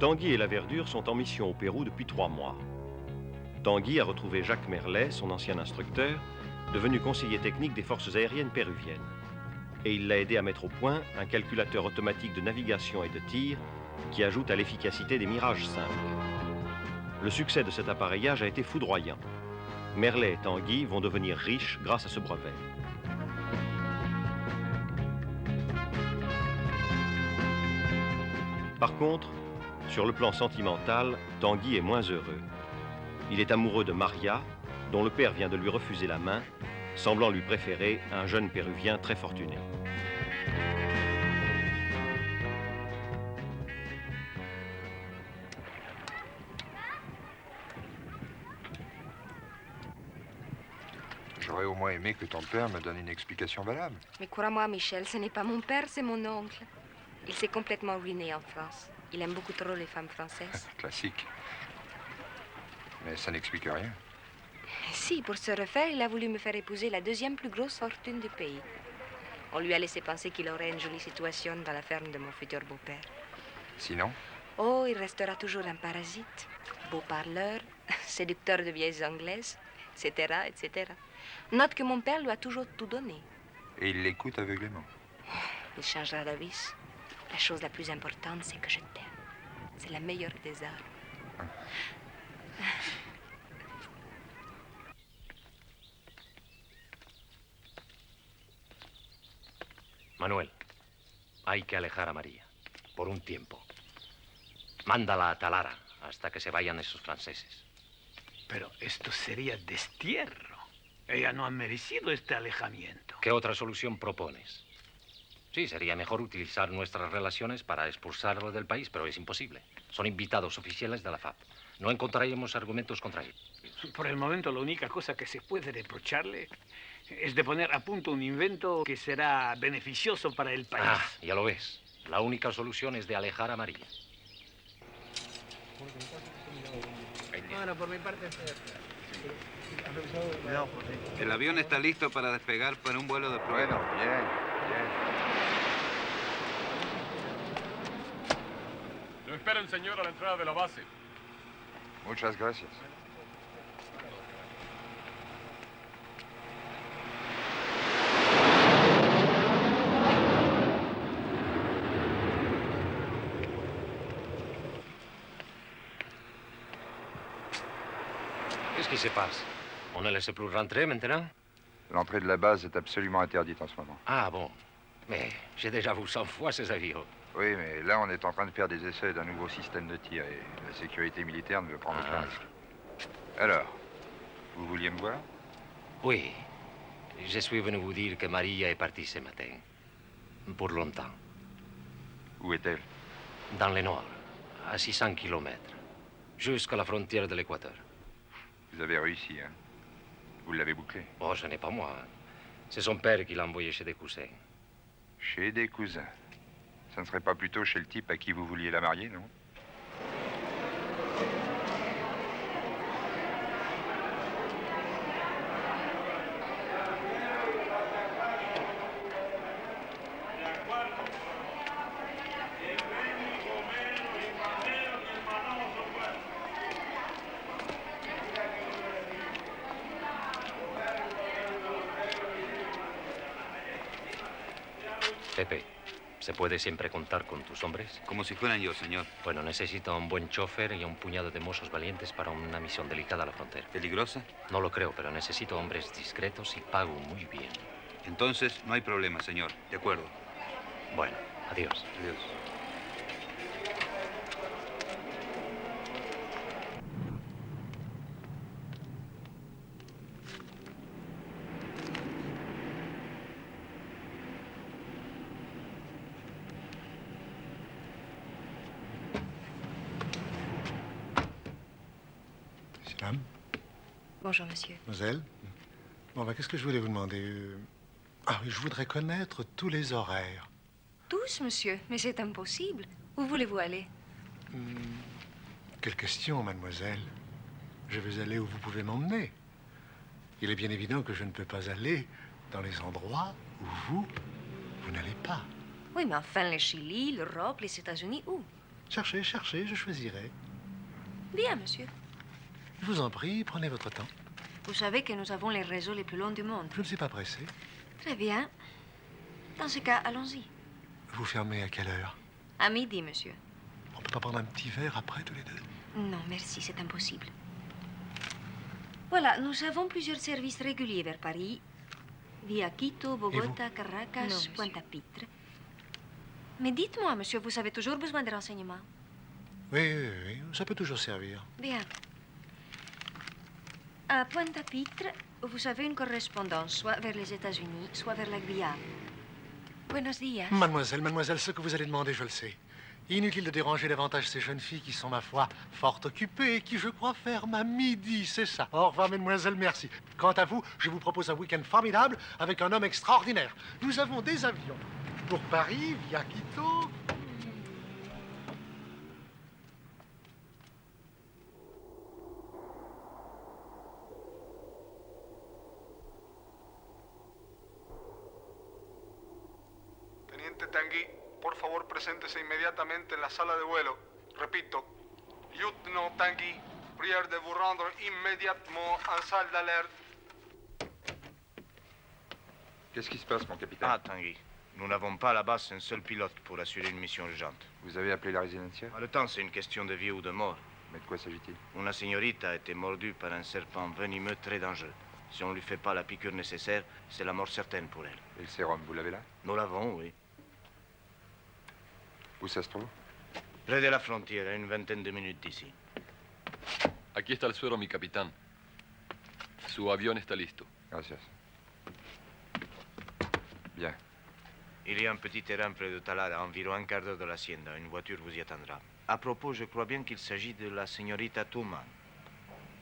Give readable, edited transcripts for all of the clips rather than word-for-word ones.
Tanguy et la Verdure sont en mission au Pérou depuis 3 mois. Tanguy a retrouvé Jacques Merlet, son ancien instructeur, devenu conseiller technique des forces aériennes péruviennes. Et il l'a aidé à mettre au point un calculateur automatique de navigation et de tir qui ajoute à l'efficacité des Mirage 5. Le succès de cet appareillage a été foudroyant. Merlet et Tanguy vont devenir riches grâce à ce brevet. Par contre, sur le plan sentimental, Tanguy est moins heureux. Il est amoureux de Maria, dont le père vient de lui refuser la main, semblant lui préférer un jeune Péruvien très fortuné. J'aurais au moins aimé que ton père me donne une explication valable. Mais crois-moi, Michel, ce n'est pas mon père, c'est mon oncle. Il s'est complètement ruiné en France. Il aime beaucoup trop les femmes françaises. Classique. Mais ça n'explique rien. Si, pour se refaire, il a voulu me faire épouser la deuxième plus grosse fortune du pays. On lui a laissé penser qu'il aurait une jolie situation dans la ferme de mon futur beau-père. Sinon? Oh, il restera toujours un parasite. Beau parleur, séducteur de vieilles anglaises, etc., etc. Note que mon père lui a toujours tout donné. Et il l'écoute aveuglément. Il changera d'avis. La chose la plus importante, c'est que je t'aime. C'est la meilleure des armes. Manuel, hay que alejar a María, por un tiempo. Mándala a Talara hasta que se vayan esos franceses. Pero esto sería destierro. Ella no ha merecido este alejamiento. ¿Qué otra solución propones? Sí, sería mejor utilizar nuestras relaciones para expulsarlo del país, pero es imposible. Son invitados oficiales de la FAP. No encontraríamos argumentos contra ellos. Por el momento, la única cosa que se puede reprocharle es de poner a punto un invento que será beneficioso para el país. Ah, ya lo ves. La única solución es de alejar a María. Bueno, por mi parte... El avión está listo para despegar para un vuelo de prueba. Bueno, bien, bien. Lo espera el señor a la entrada de la base. Muchas gracias. Qu'est-ce qui se passe? On ne laisse plus rentrer maintenant? L'entrée de la base est absolument interdite en ce moment. Ah bon. Mais j'ai déjà vu 100 fois ces avions. Oui, mais là, on est en train de faire des essais d'un nouveau système de tir et la sécurité militaire ne veut prendre aucun risque. Alors, vous vouliez me voir? Oui. Je suis venu vous dire que Maria est partie ce matin. Pour longtemps. Où est-elle? Dans le nord, à 600 kilomètres. Jusqu'à la frontière de l'Équateur. Vous avez réussi, hein? Vous l'avez bouclé? Oh, ce n'est pas moi. C'est son père qui l'a envoyé chez des cousins. Chez des cousins. Ça ne serait pas plutôt chez le type à qui vous vouliez la marier, non? Pepe, ¿se puede siempre contar con tus hombres? Como si fueran yo, señor. Bueno, necesito un buen chofer y un puñado de mozos valientes para una misión delicada a la frontera. ¿Peligrosa? No lo creo, pero necesito hombres discretos y pago muy bien. Entonces, no hay problema, señor. De acuerdo. Bueno, adiós. Adiós. Madame? Bonjour, monsieur. Mademoiselle? Bon, ben, qu'est-ce que je voulais vous demander? Ah oui, je voudrais connaître tous les horaires. Tous, monsieur, mais c'est impossible. Où voulez-vous aller? Quelle question, mademoiselle? Je vais aller où vous pouvez m'emmener. Il est bien évident que je ne peux pas aller dans les endroits où vous n'allez pas. Oui, mais enfin, le Chili, l'Europe, les États-Unis, où? Cherchez, cherchez, je choisirai. Bien, monsieur. Je vous en prie, prenez votre temps. Vous savez que nous avons les réseaux les plus longs du monde. Je ne suis pas pressé. Très bien. Dans ce cas, allons-y. Vous fermez à quelle heure? À midi, monsieur. On peut pas prendre un petit verre après, tous les deux? Non, merci, c'est impossible. Voilà, nous avons plusieurs services réguliers vers Paris. Via Quito, Bogota, Caracas, Pointe-à-Pitre. Mais dites-moi, monsieur, vous avez toujours besoin de renseignements? Oui, oui, oui, ça peut toujours servir. Bien. À Pointe-à-Pitre, vous avez une correspondance, soit vers les États-Unis, soit vers la Guyane. Buenos días. Mademoiselle, mademoiselle, ce que vous allez demander, je le sais. Inutile de déranger davantage ces jeunes filles qui sont, ma foi, fort occupées et qui, je crois, ferment à midi, c'est ça. Au revoir, mademoiselle, merci. Quant à vous, je vous propose un week-end formidable avec un homme extraordinaire. Nous avons des avions pour Paris, via Quito. Teniente Tanguy, por favor, preséntese inmediatamente en la sala de vuelo. Repito, lieutenant Tanguy, prière de vous rendre immédiatement en salle d'alerte. Qu'est-ce qui se passe, mon capitaine? Ah, Tanguy, nous n'avons pas à la base un seul pilote pour assurer une mission urgente. Vous avez appelé la résidentielle? Le temps, c'est une question de vie ou de mort. Mais de quoi s'agit-il? Una señorita a été mordue par un serpent venimeux très dangereux. Si on ne lui fait pas la piqûre nécessaire, c'est la mort certaine pour elle. Et le sérum, vous l'avez là? Nous l'avons, oui. Où ça se trouve? Près de la frontière, à une vingtaine de minutes d'ici. Aquí está el suero, mi capitán. Su avión está listo. Gracias. Bien. Il y a un petit terrain près de Talada, à environ un quart d'heure de l'hacienda. Une voiture vous y attendra. À propos, je crois bien qu'il s'agit de la señorita Tuman.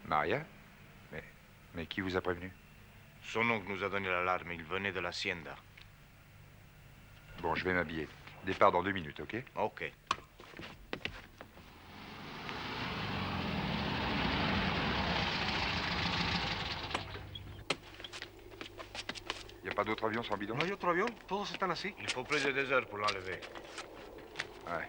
Maria? Mais qui vous a prévenu? Son oncle nous a donné l'alarme. Il venait de l'hacienda. Bon, je vais m'habiller. Départ dans 2 minutes, ok? Ok. Il n'y a pas d'autre avion sans bidon? ¿No hay otro avión? Todos están así. Il faut plus de 2 heures pour l'enlever. Ouais.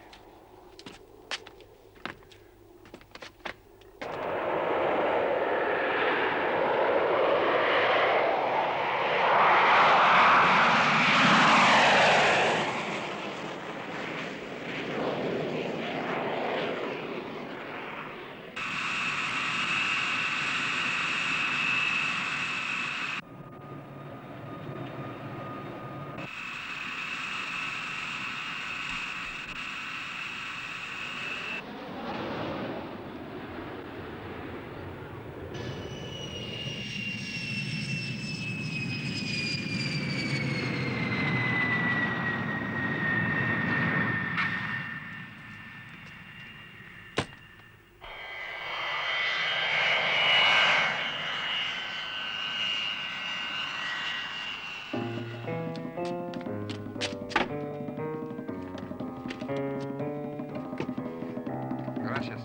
Gracias.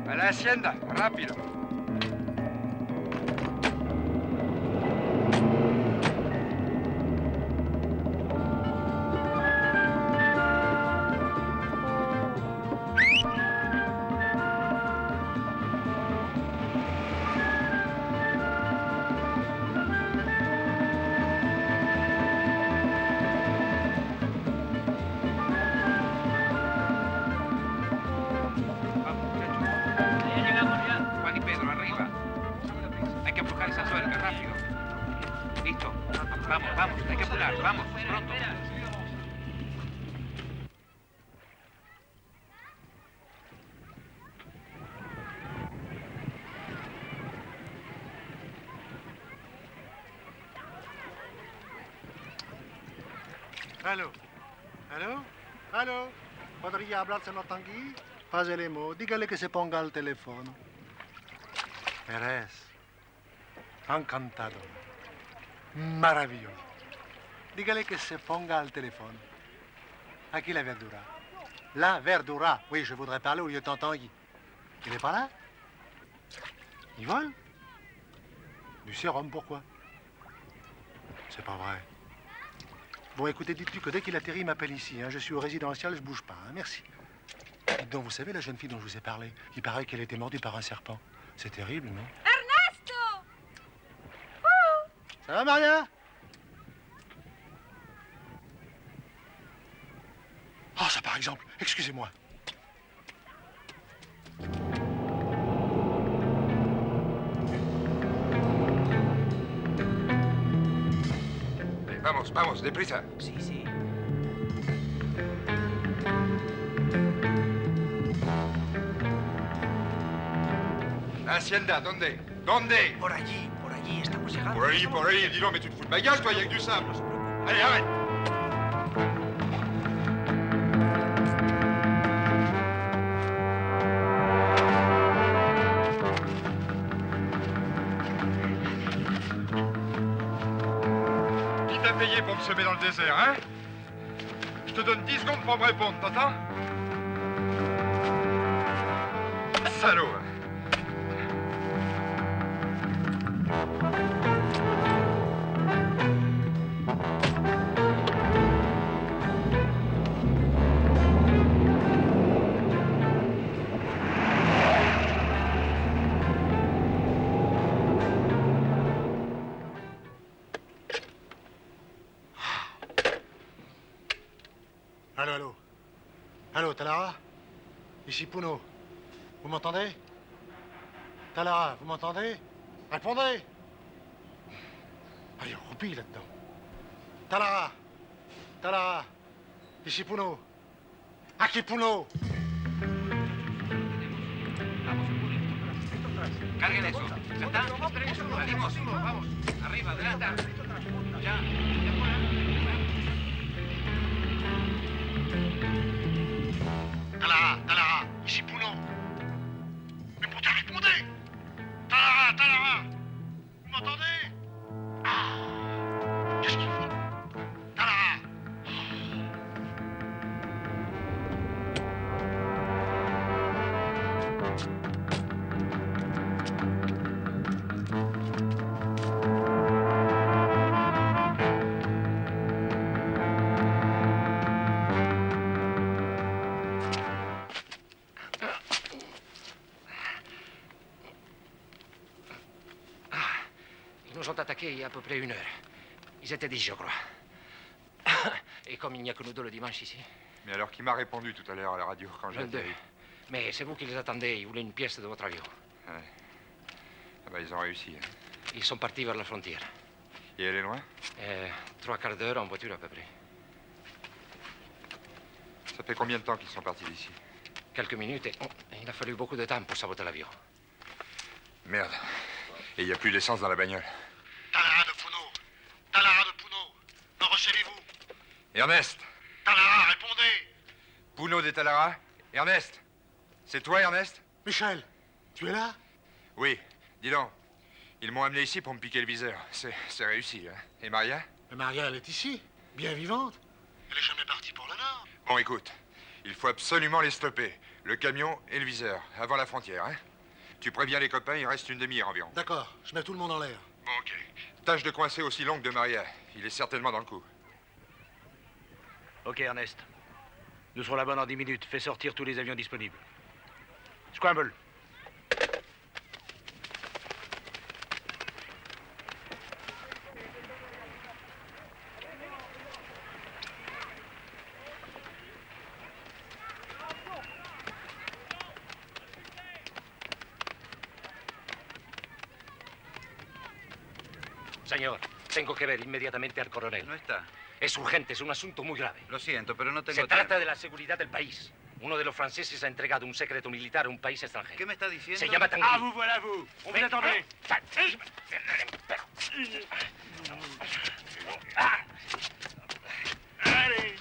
A la hacienda, rápido. Allô? Allô? Allô? Podría hablar, señor Tanguy? Pásele, dígale que se ponga al teléfono. Eres encantado. Maravilloso. Dígale que se ponga al teléfono. Aquí la verdura. La verdura. Oui, je voudrais parler au lieutenant Tanguy. Il n'est pas là? Il vole? Du sérum, pourquoi? C'est pas vrai. Bon, écoutez, dites-lui que dès qu'il atterrit, il m'appelle ici. Hein. Je suis au résidentiel, je bouge pas. Hein. Merci. Dites donc, vous savez, la jeune fille dont je vous ai parlé, il paraît qu'elle a été mordue par un serpent. C'est terrible, non? Ernesto! Ça va, Maria? Oh, ça par exemple. Excusez-moi. Vamos, vamos, deprisa. Sí, sí. La hacienda, ¿dónde? ¿Dónde? Por allí, estamos llegando. Por ahí, dis-donc, mais tu te fous de ma gueule, toi, il y a que du sable. Allez, arrête. Qui t'a payé pour me semer dans le désert, hein? Je te donne 10 secondes pour me répondre, t'entends? Salaud, hein. Allô, allô. Allô, Talara? Ici Puno. Vous m'entendez? Talara, vous m'entendez? Répondez! Allez, on roupille là-dedans. Talara! Talara! Ici Puno. Aquí Puno! Carguen eso. ¿Ya está? Salimos. Vamos. Arriba, adelante. Ya. Talara, Talara, ici Puno. Mais pourtant, répondez! Talara, Talara! Vous m'entendez? Ah! Qu'est-ce qu'il faut? Talara! Ils nous ont attaqués il y a à peu près 1 heure. Ils étaient 10, je crois. Et comme il n'y a que nous deux le dimanche ici. Mais alors, qui m'a répondu tout à l'heure à la radio quand j'ai 22. atterri? Mais c'est vous qui les attendez. Ils voulaient une pièce de votre avion. Ouais. Ah bah, ils ont réussi. Hein. Ils sont partis vers la frontière. Et elle est loin? 3/4 d'heure en voiture à peu près. Ça fait combien de temps qu'ils sont partis d'ici? Quelques minutes et il a fallu beaucoup de temps pour saboter l'avion. Merde. Et il n'y a plus d'essence dans la bagnole. Talara de Puno! Talara de Puno! Me recevez-vous? Ernest! Talara, répondez! Puno de Talara? Ernest! C'est toi, Ernest? Michel, tu es là? Oui. Dis donc. Ils m'ont amené ici pour me piquer le viseur. C'est réussi, hein. Et Maria? Mais Maria, elle est ici, bien vivante. Elle est jamais partie pour le Nord. Bon, écoute. Il faut absolument les stopper. Le camion et le viseur, avant la frontière, hein. Tu préviens les copains, il reste une demi-heure environ. D'accord, je mets tout le monde en l'air. Bon, ok. Tâche de coincer aussi l'oncle de Maria. Il est certainement dans le coup. Ok, Ernest. Nous serons là-bas dans 10 minutes. Fais sortir tous les avions disponibles. Scramble. Señor, tengo que ver inmediatamente al coronel. No está. Es urgente, es un asunto muy grave. Lo siento, pero no tengo Se tiempo. trata de la seguridad del país. Uno de los franceses ha entregado un secreto militar a un país extranjero. ¿Qué me está diciendo? Se llama Tanguy. Ah, vous voilà, vous. On vous attendait. Allez.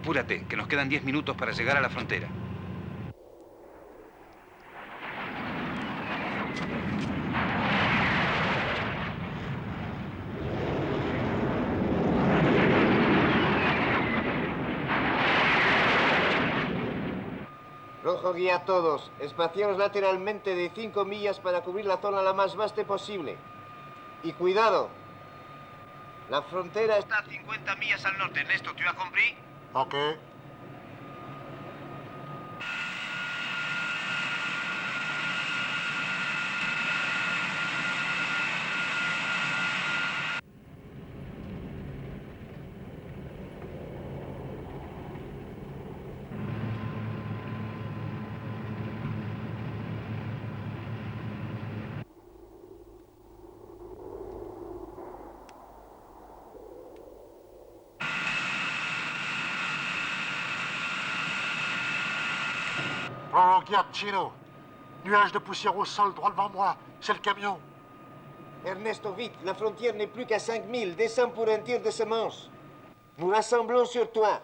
Apúrate, que nos quedan 10 minutos para llegar a la frontera. Rojo guía a todos. Espaciaos lateralmente de 5 millas para cubrir la zona la más vasta posible. Y cuidado. La frontera está a 50 millas al norte. Ernesto, ¿tú has compris? Ok. Oh, regarde, Chino. Nuage de poussière au sol, droit devant moi. C'est le camion. Ernesto, vite. La frontière n'est plus qu'à 5000. Descends pour un tir de semence. Nous rassemblons sur toi.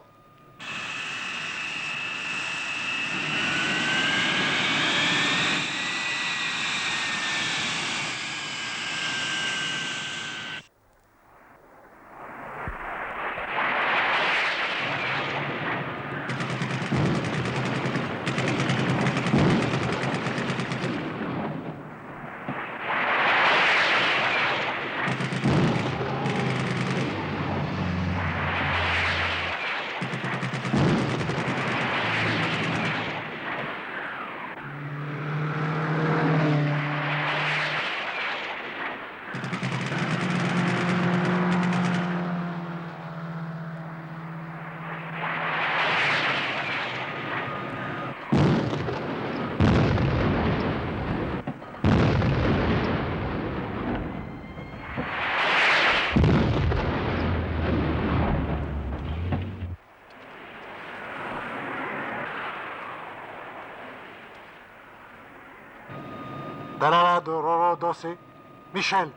Michel,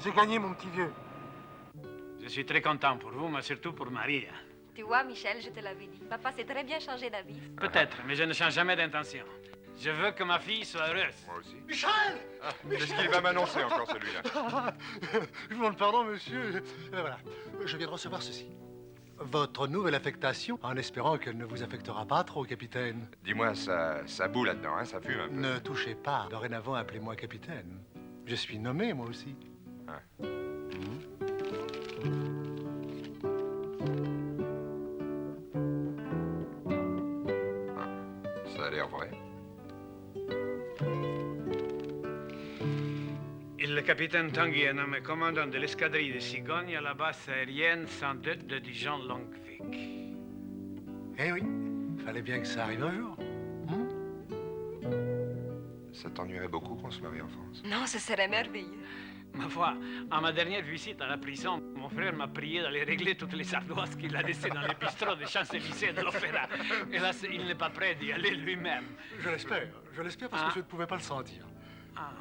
j'ai gagné, mon petit vieux. Je suis très content pour vous, mais surtout pour Maria. Tu vois, Michel, je te l'avais dit. Papa s'est très bien changé d'avis. Peut-être, mais je ne change jamais d'intention. Je veux que ma fille soit heureuse. Moi aussi. Michel! Qu'est-ce qu'il va m'annoncer encore, celui-là? Je vous demande pardon, monsieur. Voilà, je viens de recevoir ceci. Votre nouvelle affectation, en espérant qu'elle ne vous affectera pas trop, capitaine. Dis-moi, ça boue là-dedans, hein? Ça fume un peu. Ne touchez pas. Dorénavant, appelez-moi capitaine. Je suis nommé, moi aussi. Ouais. Ça a l'air vrai. Le capitaine Tanguy est nommé commandant de l'escadrille de Cigogne à la base aérienne 102 de Dijon-Longuevic. Eh oui, fallait bien que ça arrive un jour. Ça t'ennuierait beaucoup qu'on se marie en France? Non, ce serait merveilleux. Ma foi, à ma dernière visite à la prison, mon frère m'a prié d'aller régler toutes les ardoises qu'il a laissées dans les bistrots des Champs-Élysées de l'Opéra. Hélas, il n'est pas prêt d'y aller lui-même. Je l'espère parce que je ne pouvais pas le sentir.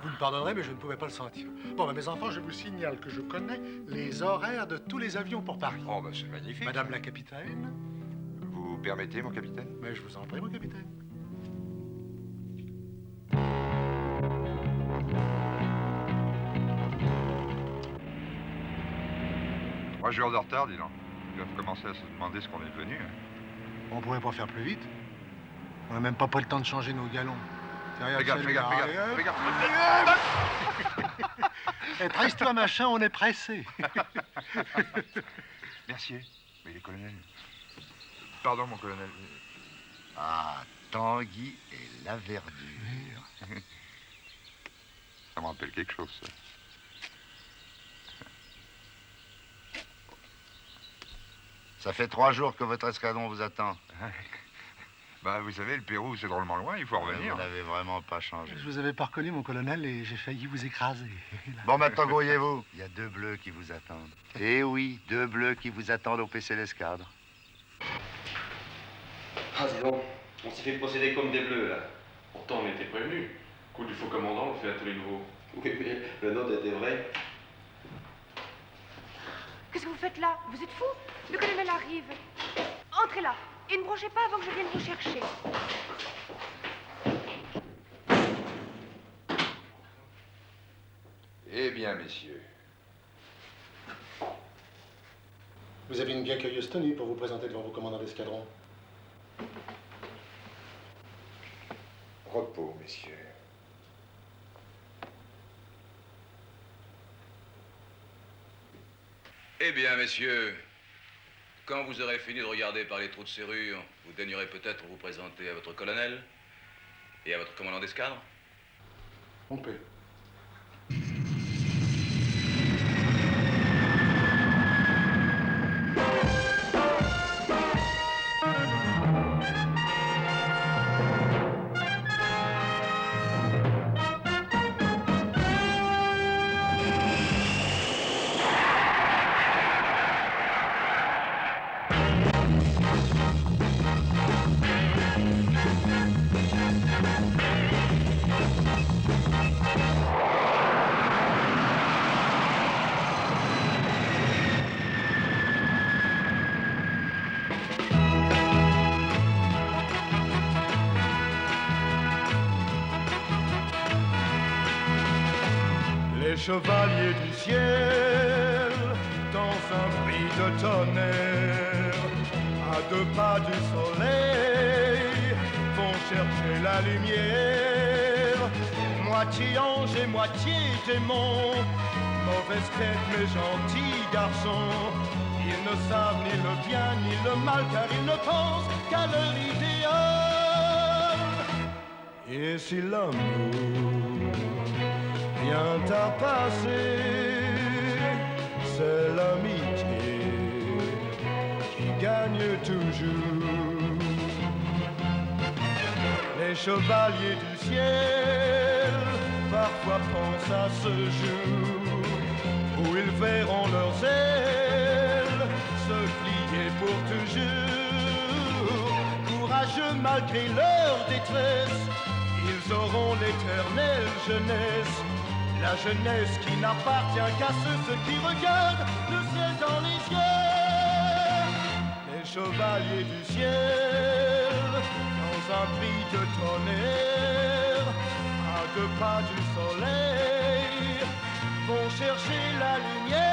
Vous me pardonnerez, mais je ne pouvais pas le sentir. Bon, ben, mes enfants, je vous signale que je connais les horaires de tous les avions pour Paris. Oh, ben, c'est magnifique. Madame la capitaine. Vous permettez, mon capitaine? Mais je vous en prie, mon capitaine. 3 jours de retard, dis donc. Ils doivent commencer à se demander ce qu'on est devenu. Hein. On pourrait pas faire plus vite. On n'a même pas le temps de changer nos galons. Fais gaffe. Et tresse-toi, machin, on est pressé. Mercier. Mais les colonels. Pardon, mon colonel. Ah, Tanguy et la verdure. Ça me rappelle quelque chose, ça. Ça fait 3 jours que votre escadron vous attend. Bah, vous savez, le Pérou, c'est drôlement loin, il faut revenir. Vous n'avez vraiment pas changé. Je vous avais pas reconnu, mon colonel, et j'ai failli vous écraser. Bon, maintenant, grouillez-vous. Il y a 2 bleus qui vous attendent. Eh oui, 2 bleus qui vous attendent au PC l'escadre. Ah, dis donc, on s'est fait procéder comme des bleus, là. Pourtant, on était prévenus. Coup du faux commandant, on le fait à tous les nouveaux. Oui, mais le nôtre était vrai. Qu'est-ce que vous faites là? Vous êtes fou? Le colonel arrive. Entrez là. Et ne branchez pas avant que je vienne vous chercher. Eh bien, messieurs. Vous avez une bien curieuse tenue pour vous présenter devant vos commandants d'escadron. Repos, messieurs. Eh bien, messieurs, quand vous aurez fini de regarder par les trous de serrure, vous daignerez peut-être vous présenter à votre colonel et à votre commandant d'escadre? On peut. Chevaliers du ciel, dans un bris de tonnerre, à 2 pas du soleil, vont chercher la lumière. Moitié ange et moitié démon, mauvaise tête mais gentils garçons. Ils ne savent ni le bien ni le mal, car ils ne pensent qu'à leur idéal. Et si l'amour vient à passer, c'est l'amitié qui gagne toujours. Les chevaliers du ciel parfois pensent à ce jour où ils verront leurs ailes se plier pour toujours. Courageux malgré leur détresse, ils auront l'éternelle jeunesse. La jeunesse qui n'appartient qu'à ceux qui regardent le ciel dans les yeux. Les chevaliers du ciel, dans un bris de tonnerre, à 2 pas du soleil, vont chercher la lumière.